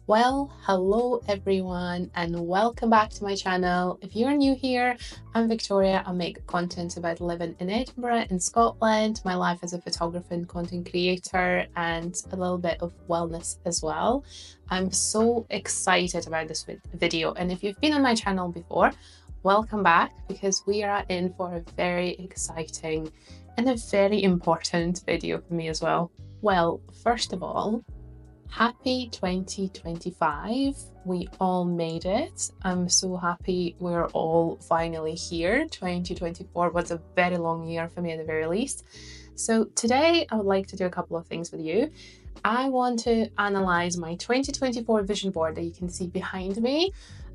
Well, hello everyone and welcome back to my channel. If you're new here, I'm Victoria. I make content about living in Edinburgh and Scotland, my life as a photographer and content creator, and a little bit of wellness as well. I'm so excited about this video, and if you've been on my channel before, welcome back, because we are in for a very exciting and a very important video for me as well. Well, first of all, happy 2025. We all made it. I'm so happy we're all finally here. 2024 was a very long year for me at the very least. So today I would like to do a couple of things with you. I want to analyze my 2024 vision board that you can see behind me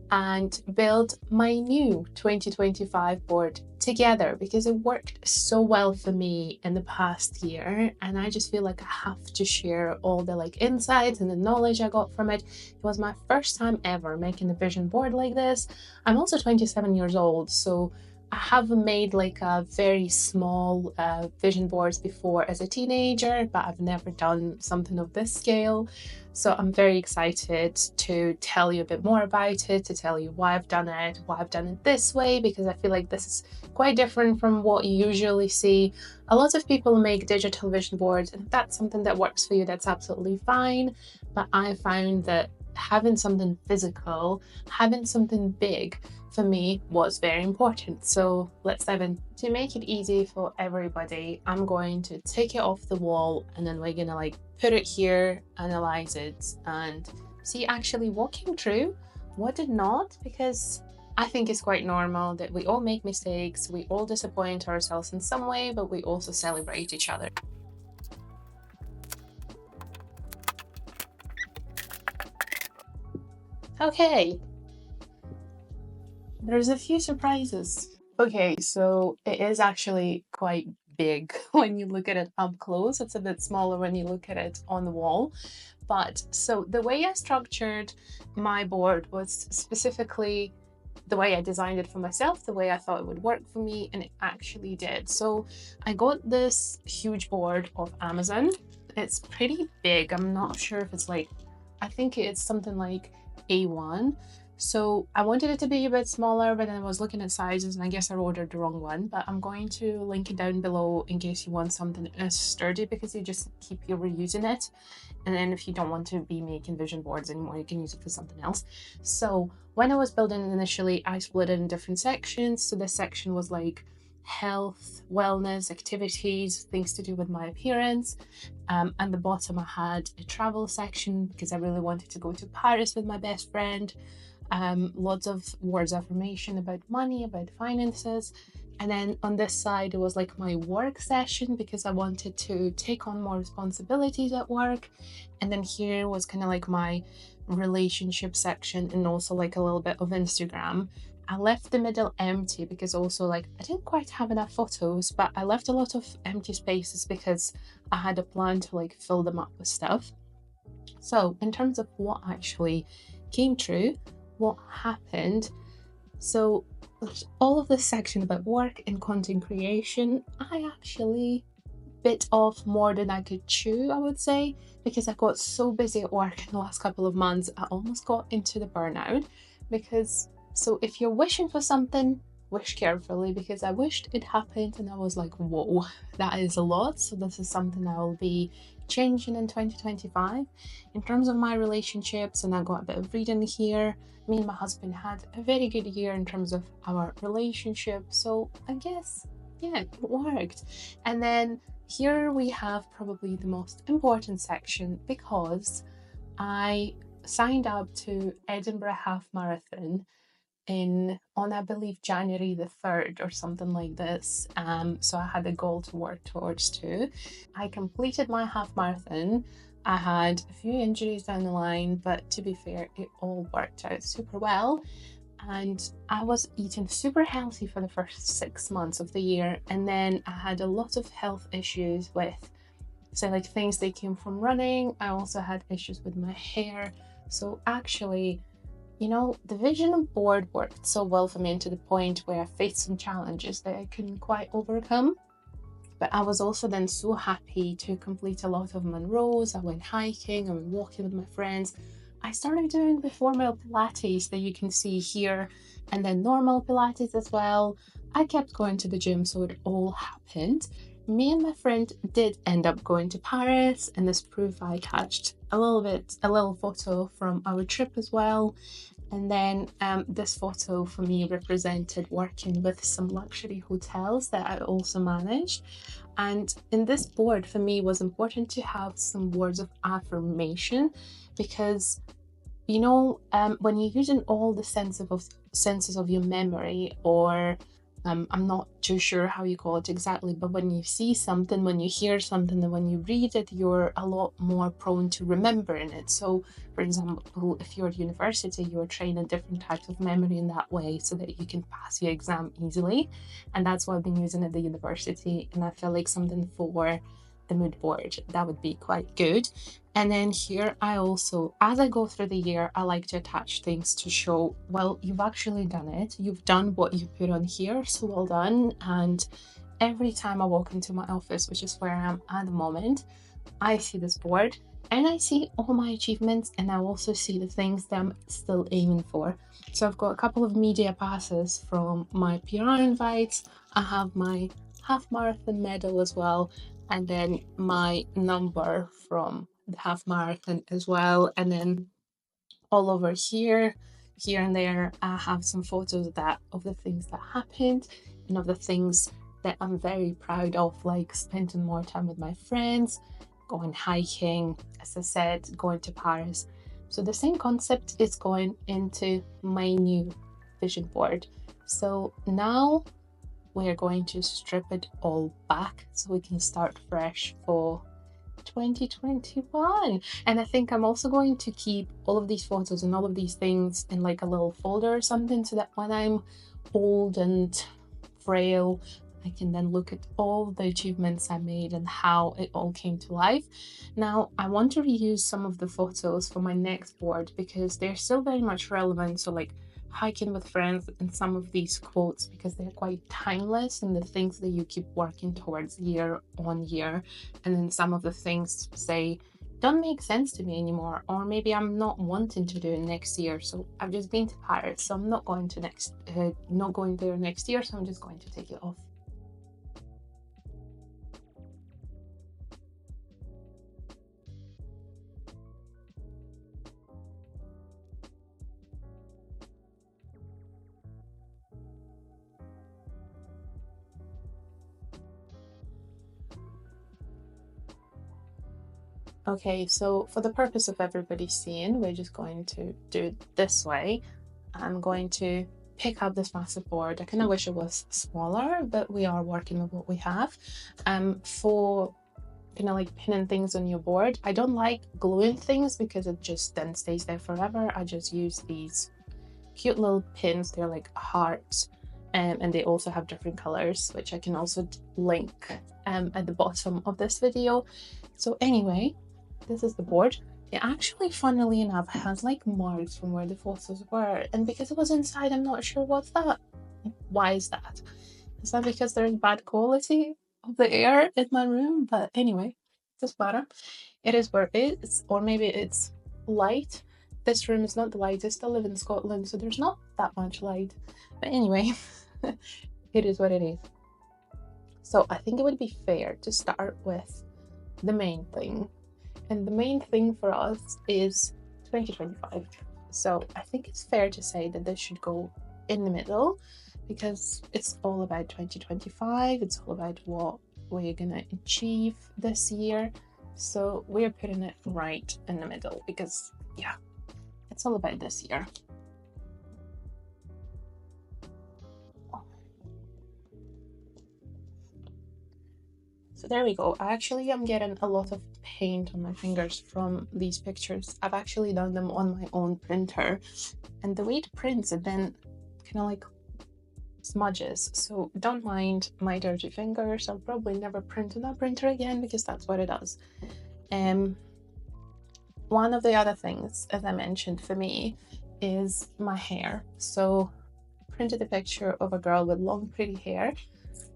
and build my new 2025 board together, because it worked so well for me in the past year, and I just feel like I have to share all the insights and the knowledge I got from it. It was my first time ever making a vision board like this. I'm also 27 years old, so I have made a very small vision boards before as a teenager, but I've never done something of this scale. So I'm very excited to tell you a bit more about it, to tell you why I've done it this way, because I feel like this is quite different from what you usually see. A lot of people make digital vision boards, and if that's something that works for you, that's absolutely fine. But I found that having something physical, having something big, for me was very important. So let's dive in. To make it easy for everybody, I'm going to take it off the wall, and then we're gonna put it here, analyze it, and see actually what came true, what did not, because I think it's quite normal that we all make mistakes, we all disappoint ourselves in some way, but we also celebrate each other. Okay, there's a few surprises. Okay, so it is actually quite big when you look at it up close. It's a bit smaller when you look at it on the wall. But so the way I structured my board was specifically the way I designed it for myself, the way I thought it would work for me, and it actually did. So I got this huge board of Amazon. It's pretty big. I'm not sure if it's I think it's something like A1. So I wanted it to be a bit smaller, but then I was looking at sizes and I guess I ordered the wrong one. But I'm going to link it down below in case you want something sturdy, because you just keep reusing it. And then if you don't want to be making vision boards anymore, you can use it for something else. So when I was building it initially, I split it in different sections. So this section was health, wellness, activities, things to do with my appearance. And the bottom I had a travel section because I really wanted to go to Paris with my best friend. Lots of words of affirmation about money, about finances. And then on this side, it was my work session because I wanted to take on more responsibilities at work. And then here was kind of my relationship section, and also a little bit of Instagram. I left the middle empty because also I didn't quite have enough photos, but I left a lot of empty spaces because I had a plan to fill them up with stuff. So in terms of what actually came true, what happened, so all of this section about work and content creation, I actually bit off more than I could chew, I would say, because I got so busy at work in the last couple of months, I almost got into the burnout. Because so if you're wishing for something, wish carefully, because I wished it happened and I was whoa, that is a lot. So this is something I will be changing in 2025 in terms of my relationships. And I got a bit of reading here. Me and my husband had a very good year in terms of our relationship, so I guess it worked. And then here we have probably the most important section, because I signed up to Edinburgh Half Marathon on I believe January the 3rd or something like this. So I had a goal to work towards too. I completed my half marathon. I had a few injuries down the line, but to be fair, it all worked out super well. And I was eating super healthy for the first 6 months of the year. And then I had a lot of health issues with, things that came from running. I also had issues with my hair. So actually, the vision board worked so well for me, to the point where I faced some challenges that I couldn't quite overcome. But I was also then so happy to complete a lot of Monroes. I went hiking, I went walking with my friends. I started doing the formal Pilates that you can see here, and then normal Pilates as well. I kept going to the gym, so it all happened. Me and my friend did end up going to Paris, and this proof I attached a little photo from our trip as well. And then this photo for me represented working with some luxury hotels that I also managed. And in this board, for me, was important to have some words of affirmation, because you know, when you're using all the senses of your memory, or I'm not too sure how you call it exactly, but when you see something, when you hear something, and when you read it, you're a lot more prone to remembering it. So, for example, if you're at university, you're training different types of memory in that way so that you can pass your exam easily. And that's what I've been using at the university. And I feel like something for the mood board that would be quite good. And then here I also, as I go through the year, I like to attach things to show, well, you've actually done it. You've done what you put on here, so well done. And every time I walk into my office, which is where I am at the moment, I see this board and I see all my achievements, and I also see the things that I'm still aiming for. So I've got a couple of media passes from my PR invites. I have my half marathon medal as well, and then my number from the half marathon as well. And then all over here and there, I have some photos of the things that happened and of the things that I'm very proud of, like spending more time with my friends, going hiking, as I said, going to Paris. So the same concept is going into my new vision board. So now we're going to strip it all back so we can start fresh for 2021. And I think I'm also going to keep all of these photos and all of these things in like a little folder or something, so that when I'm old and frail, I can then look at all the achievements I made and how it all came to life. Now, I want to reuse some of the photos for my next board because they're still very much relevant. So like hiking with friends and some of these quotes, because they're quite timeless and the things that you keep working towards year on year. And then some of the things, say, don't make sense to me anymore, or maybe I'm not wanting to do it next year. So I've just been to Paris, so I'm not going there next year, so I'm just going to take it off. Okay, so for the purpose of everybody seeing, we're just going to do it this way. I'm going to pick up this massive board. I kind of wish it was smaller, but we are working with what we have. For kind of like pinning things on your board, I don't like gluing things because it just then stays there forever. I just use these cute little pins. They're like hearts, and they also have different colors, which I can also link at the bottom of this video. So anyway, this is the board. It actually, funnily enough, has like marks from where the photos were, and because it was inside, I'm not sure what's that. Why is that? Is that because there's bad quality of the air in my room? But anyway, it doesn't matter. It is where it is, or maybe it's light. This room is not the lightest. I live in Scotland, so there's not that much light. But anyway, it is what it is. So I think it would be fair to start with the main thing. And the main thing for us is 2025. So I think it's fair to say that this should go in the middle, because it's all about 2025. It's all about what we're gonna achieve this year. So we're putting it right in the middle because, yeah, it's all about this year. So there we go. Actually, I'm getting a lot of paint on my fingers from these pictures. I've actually done them on my own printer, and the way it prints, it then kind of like smudges. So don't mind my dirty fingers. I'll probably never print on that printer again because that's what it does. One of the other things, as I mentioned, for me is my hair. So I printed a picture of a girl with long, pretty hair.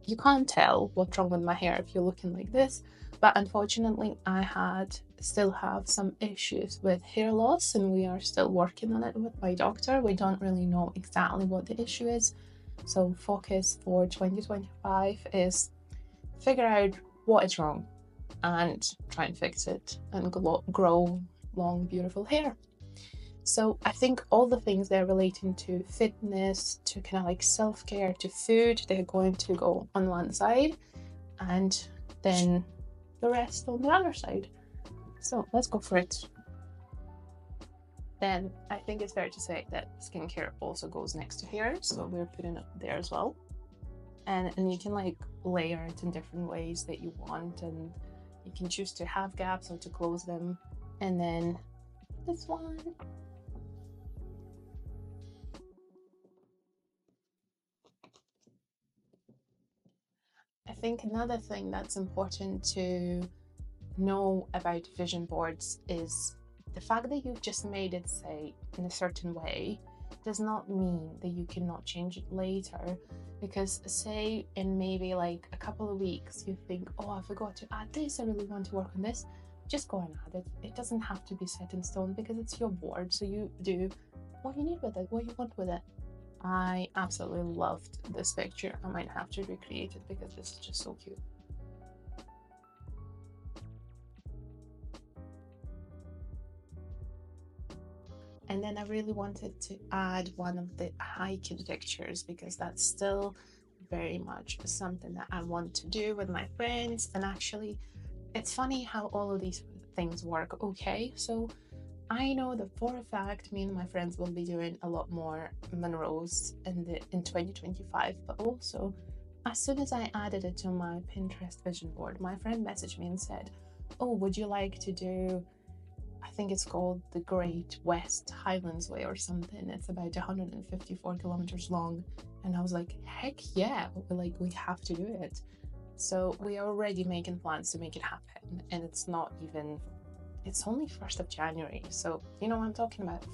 You can't tell what's wrong with my hair if you're looking like this, But unfortunately, I still have some issues with hair loss, and we are still working on it with my doctor. We don't really know exactly what the issue is. So focus for 2025 is figure out what is wrong and try and fix it and grow long, beautiful hair. So I think all the things that are relating to fitness, to kind of like self-care, to food, they're going to go on one side, and then the rest on the other side. So let's go for it. Then I think it's fair to say that skincare also goes next to hair, so we're putting it there as well. And you can like layer it in different ways that you want, and you can choose to have gaps or to close them. And then this one. I think another thing that's important to know about vision boards is the fact that you've just made it say in a certain way does not mean that you cannot change it later. Because say in maybe like a couple of weeks you think, oh, I forgot to add this, I really want to work on this, just go and add it. It doesn't have to be set in stone because it's your board, so you do what you need with it, what you want with it. I absolutely loved this picture. I might have to recreate it because this is just so cute. And then I really wanted to add one of the hiking pictures because that's still very much something that I want to do with my friends. And actually, it's funny how all of these things work. Okay, so I know that for a fact me and my friends will be doing a lot more Monroes in 2025, but also as soon as I added it to my Pinterest vision board, my friend messaged me and said, oh, would you like to do, I think it's called the Great West Highlands Way or something. It's about 154 kilometers long. And I was like, heck yeah, we have to do it. So we are already making plans to make it happen. And it's only 1st of January. So you know what I'm talking about.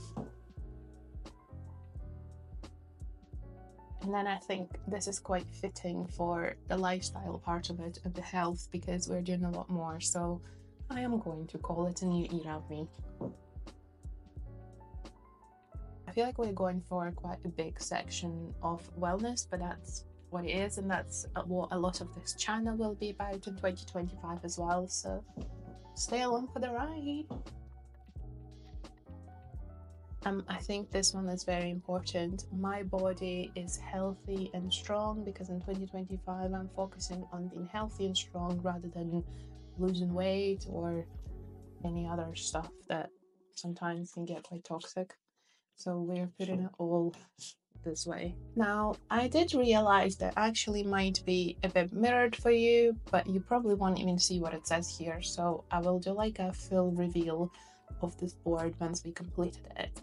And then I think this is quite fitting for the lifestyle part of it, of the health, because we're doing a lot more. So I am going to call it a new era of me. I feel like we're going for quite a big section of wellness, but that's what it is, and that's what a lot of this channel will be about in 2025 as well. So stay along for the ride. I think this one is very important. My body is healthy and strong because in 2025 I'm focusing on being healthy and strong rather than losing weight or any other stuff that sometimes can get quite toxic. So we're putting it all this way. Now, I did realize that actually might be a bit mirrored for you, but you probably won't even see what it says here. So I will do like a full reveal of this board once we completed it.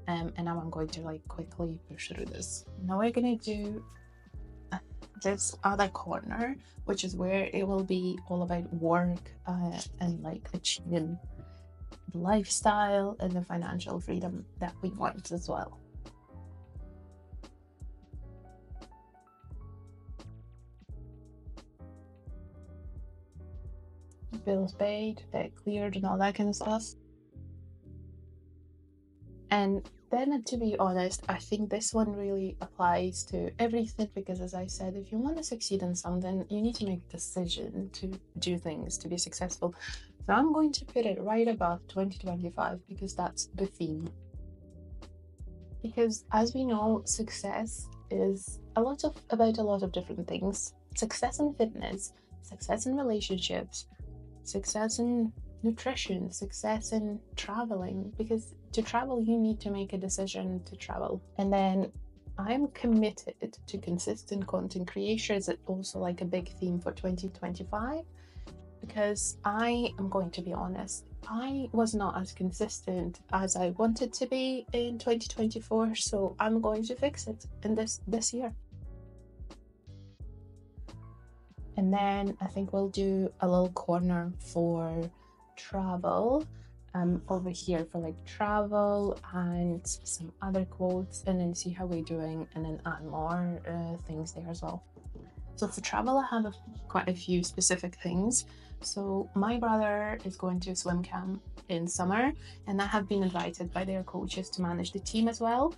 And now I'm going to like quickly push through this. Now we're gonna do this other corner, which is where it will be all about work and like achieving the lifestyle and the financial freedom that we want as well. Bills paid, debt cleared, and all that kind of stuff. And then, to be honest, I think this one really applies to everything because, as I said, if you want to succeed in something, you need to make a decision to do things to be successful. So I'm going to put it right above 2025 because that's the theme. Because as we know, success is about a lot of different things. Success in fitness, success in relationships, success in nutrition, success in traveling, because to travel you need to make a decision to travel. And then I'm committed to consistent content creation. Is also like a big theme for 2025 because I am going to be honest, I was not as consistent as I wanted to be in 2024, so I'm going to fix it in this year. And then I think we'll do a little corner for travel over here for like travel and some other quotes, and then see how we're doing and then add more things there as well. So for travel, I have quite a few specific things. So my brother is going to swim camp in summer, and I have been invited by their coaches to manage the team as well.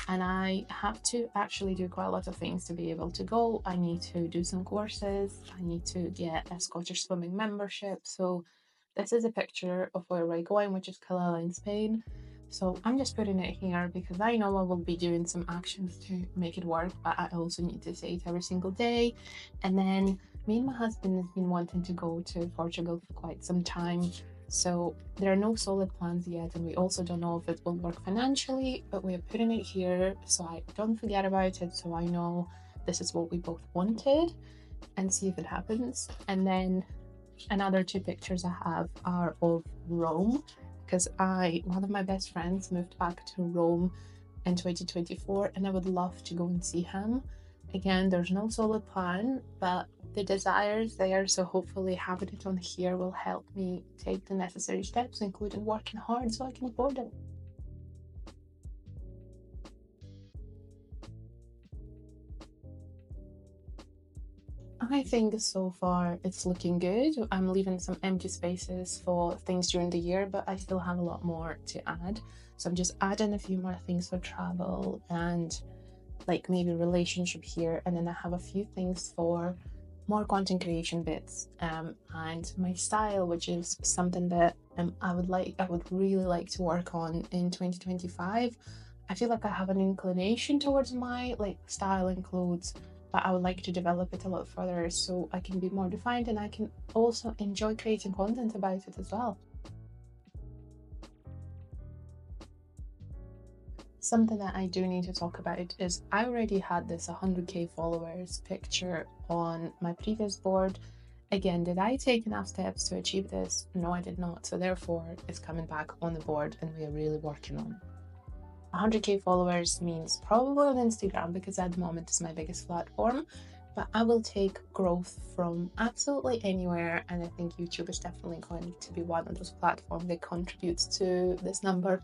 And I have to actually do quite a lot of things to be able to go. I need to do some courses. I need to get a Scottish swimming membership. So this is a picture of where we're going, which is Calella in Spain. So I'm just putting it here because I know I will be doing some actions to make it work, but I also need to say it every single day. And then me and my husband have been wanting to go to Portugal for quite some time. So there are no solid plans yet, and we also don't know if it will work financially, but we're putting it here so I don't forget about it, so I know this is what we both wanted, and see if it happens. And then another two pictures I have are of Rome, because one of my best friends moved back to Rome in 2024, and I would love to go and see him. Again, there's no solid plan, but the desire is there, so hopefully having it on here will help me take the necessary steps, including working hard so I can afford it. I think so far it's looking good. I'm leaving some empty spaces for things during the year, but I still have a lot more to add. So I'm just adding a few more things for travel and like maybe relationship here, and then I have a few things for more content creation bits, and my style, which is something that I would really like to work on in 2025. I feel like I have an inclination towards my like style and clothes, but I would like to develop it a lot further so I can be more defined, and I can also enjoy creating content about it as well. Something that I do need to talk about is I already had this 100k followers picture on my previous board. Again, did I take enough steps to achieve this? No, I did not. So therefore, it's coming back on the board and we are really working on it. 100k followers means probably on Instagram, because at the moment it's my biggest platform, but I will take growth from absolutely anywhere, and I think YouTube is definitely going to be one of those platforms that contributes to this number.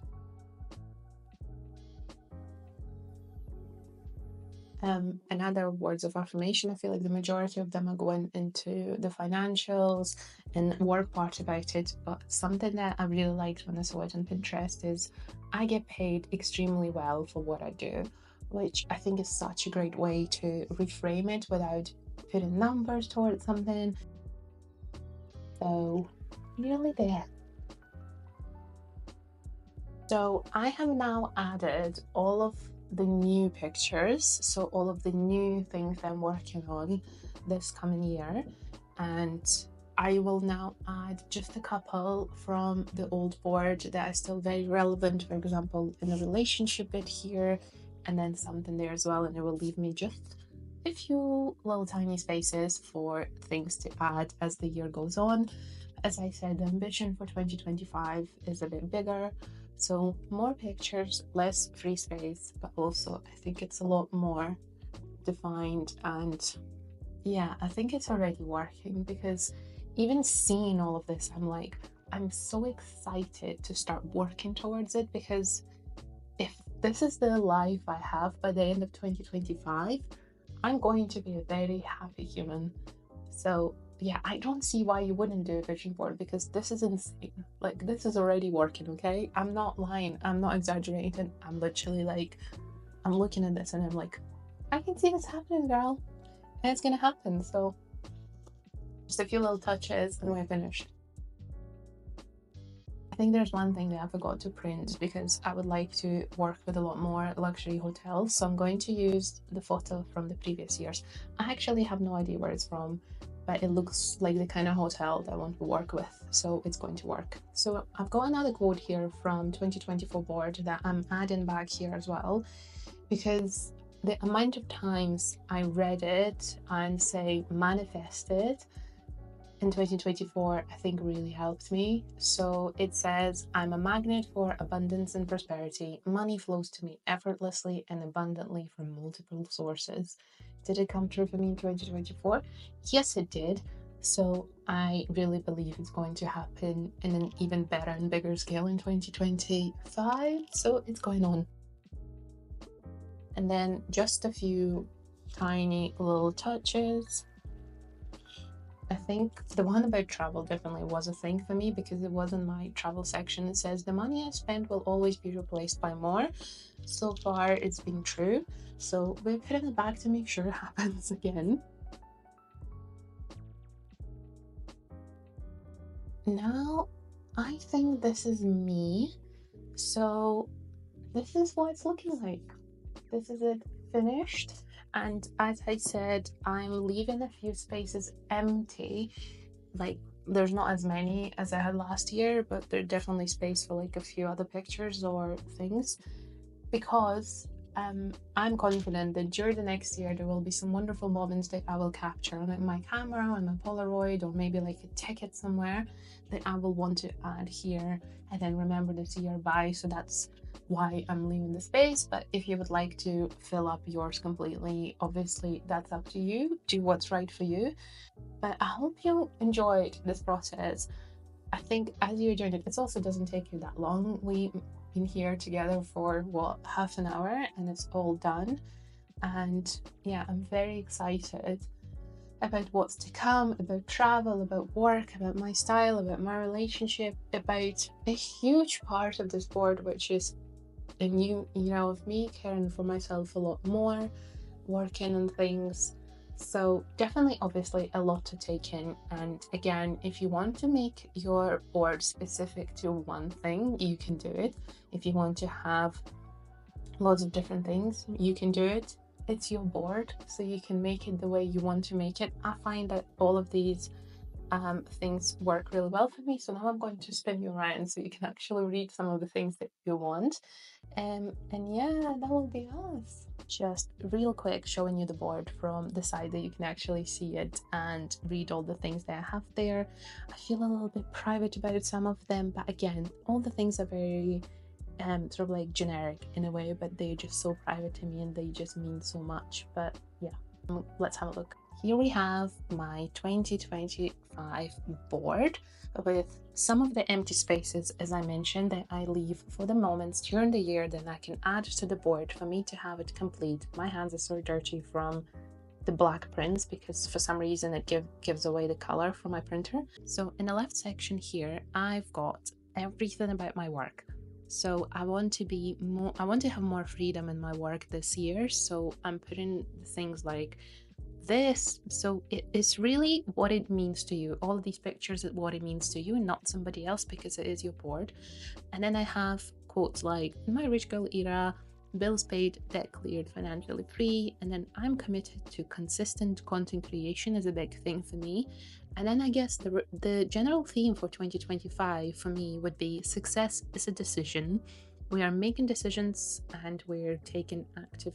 And other words of affirmation, I feel like the majority of them are going into the financials and work part about it. But something that I really liked when I saw it on Pinterest is I get paid extremely well for what I do, which I think is such a great way to reframe it without putting numbers towards something. So nearly there. So I have now added all of the new pictures, so all of the new things I'm working on this coming year, and I will now add just a couple from the old board that are still very relevant, for example in a relationship bit here, and then something there as well, and it will leave me just a few little tiny spaces for things to add as the year goes on. As I said, the ambition for 2025 is a bit bigger. So more pictures, less free space, but also I think it's a lot more defined, and yeah, I think it's already working, because even seeing all of this, I'm so excited to start working towards it, because if this is the life I have by the end of 2025, I'm going to be a very happy human. So yeah, I don't see why you wouldn't do a vision board, because this is insane. Like, this is already working, okay? I'm not lying. I'm not exaggerating. I'm literally like, I'm looking at this and I'm like, I can see this happening, girl. And it's gonna happen. So just a few little touches and we're finished. I think there's one thing that I forgot to print, because I would like to work with a lot more luxury hotels. So I'm going to use the photo from the previous years. I actually have no idea where it's from, but it looks like the kind of hotel that I want to work with, so it's going to work. So I've got another quote here from 2024 board that I'm adding back here as well, because the amount of times I read it and say manifest it in 2024, I think really helped me. So it says, I'm a magnet for abundance and prosperity. Money flows to me effortlessly and abundantly from multiple sources. Did it come true for me in 2024? Yes, it did. So I really believe it's going to happen in an even better and bigger scale in 2025. So it's going on. And then just a few tiny little touches. I think the one about travel definitely was a thing for me because it was in my travel section. It says the money I spent will always be replaced by more. So far, it's been true. So we put it in the bag to make sure it happens again. Now, I think this is me. So this is what it's looking like. This is it finished. And as I said, I'm leaving a few spaces empty. Like, there's not as many as I had last year, but there's definitely space for like a few other pictures or things, because I'm confident that during the next year there will be some wonderful moments that I will capture on my camera, on my Polaroid, or maybe like a ticket somewhere that I will want to add here and then remember this year by. So that's why I'm leaving the space. But if you would like to fill up yours completely, obviously that's up to you. Do what's right for you. But I hope you enjoyed this process. I think as you're doing it, it also doesn't take you that long. We've been here together for what, half an hour, and it's all done. And yeah, I'm very excited about what's to come, about travel, about work, about my style, about my relationship, about a huge part of this board, which is a new era of me caring for myself a lot more, working on things. So definitely, obviously, a lot to take in. And again, if you want to make your board specific to one thing, you can do it. If you want to have lots of different things, you can do it. It's your board, so you can make it the way you want to make it. I find that all of these things work really well for me. So now I'm going to spin you around so you can actually read some of the things that you want. And yeah, that will be us. Just real quick showing you the board from the side that you can actually see it and read all the things that I have there. I feel a little bit private about some of them, but again, all the things are very sort of like generic in a way, but they're just so private to me and they just mean so much. But yeah, let's have a look. Here we have my 2025 board with some of the empty spaces, as I mentioned, that I leave for the moments during the year that I can add to the board for me to have it complete. My hands are so dirty from the black prints because for some reason it gives away the color for my printer. So in the left section here, I've got everything about my work. So I want to have more freedom in my work this year. So I'm putting things like this. So it is really what it means to you. All of these pictures are what it means to you and not somebody else, because it is your board. And then I have quotes like my rich girl era, bills paid, debt cleared, financially free. And then I'm committed to consistent content creation is a big thing for me. And then I guess the general theme for 2025 for me would be success is a decision. We are making decisions and we're taking active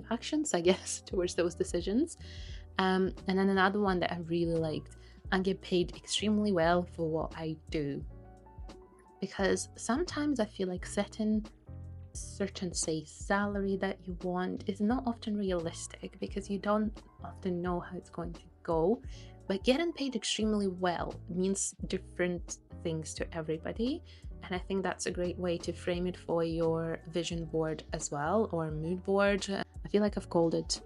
actions, I guess, towards those decisions. And then another one that I really liked, and get paid extremely well for what I do. Because sometimes I feel like setting certain, say, salary that you want is not often realistic because you don't often know how it's going to go. But getting paid extremely well means different things to everybody. And I think that's a great way to frame it for your vision board as well, or mood board. I feel like I've called it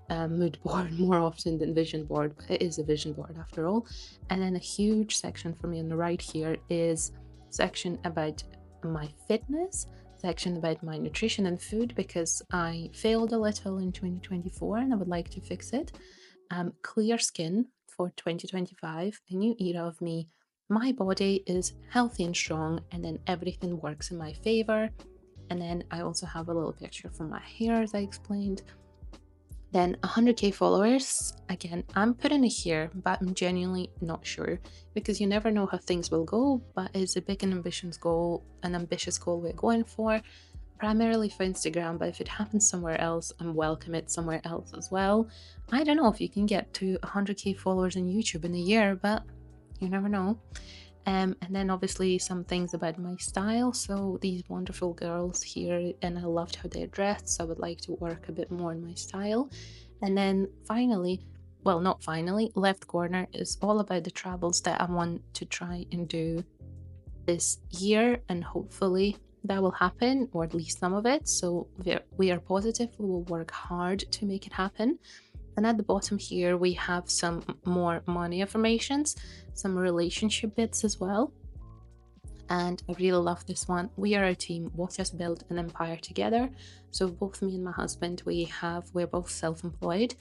mood board more often than vision board, but it is a vision board after all. And then a huge section for me on the right here is section about my fitness, section about my nutrition and food, because I failed a little in 2024 and I would like to fix it. Clear skin for 2025, a new era of me. My body is healthy and strong, and then everything works in my favor. And then I also have a little picture from my hair, as I explained. Then 100k followers. Again, I'm putting it here, but I'm genuinely not sure because you never know how things will go. But it's a big and ambitious goal we're going for, primarily for Instagram. But if it happens somewhere else, I'm welcome it somewhere else as well. I don't know if you can get to 100k followers on YouTube in a year, but you never know. And then obviously some things about my style. So these wonderful girls here, and I loved how they're dressed, so I would like to work a bit more on my style. And then finally, well, not finally, left corner is all about the travels that I want to try and do this year, and hopefully that will happen, or at least some of it. So we are positive, we will work hard to make it happen. Then at the bottom here, we have some more money affirmations, some relationship bits as well. And I really love this one. We are a team. Watch us build an empire together. So both me and my husband, we're both self-employed,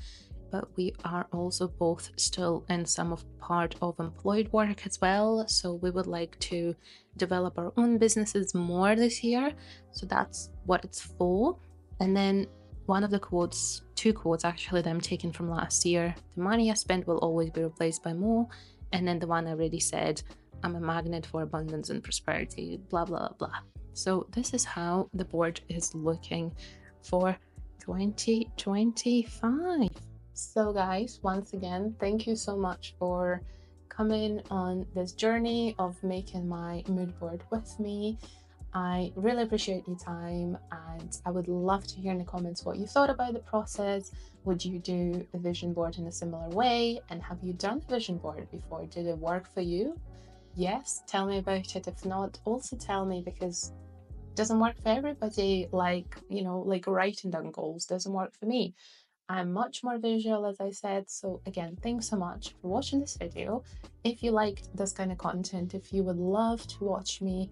but we are also both still in some of part of employed work as well. So we would like to develop our own businesses more this year. So that's what it's for. And then one of the quotes, two quotes actually, that I'm taken from last year. The money I spent will always be replaced by more. And then the one I already said, I'm a magnet for abundance and prosperity, blah, blah, blah. So this is how the board is looking for 2025. So guys, once again, thank you so much for coming on this journey of making my mood board with me. I really appreciate your time, and I would love to hear in the comments what you thought about the process. Would you do a vision board in a similar way? And have you done a vision board before? Did it work for you? Yes, tell me about it. If not, also tell me, because it doesn't work for everybody. Like writing down goals doesn't work for me. I'm much more visual, as I said. So again, thanks so much for watching this video. If you liked this kind of content, if you would love to watch me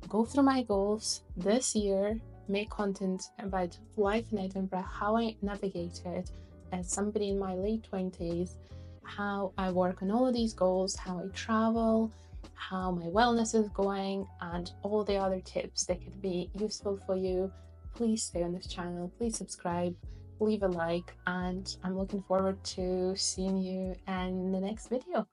go through my goals this year, make content about life in Edinburgh, how I navigate it as somebody in my late 20s, how I work on all of these goals, how I travel, how my wellness is going, and all the other tips that could be useful for you, please stay on this channel, please subscribe, leave a like, and I'm looking forward to seeing you in the next video.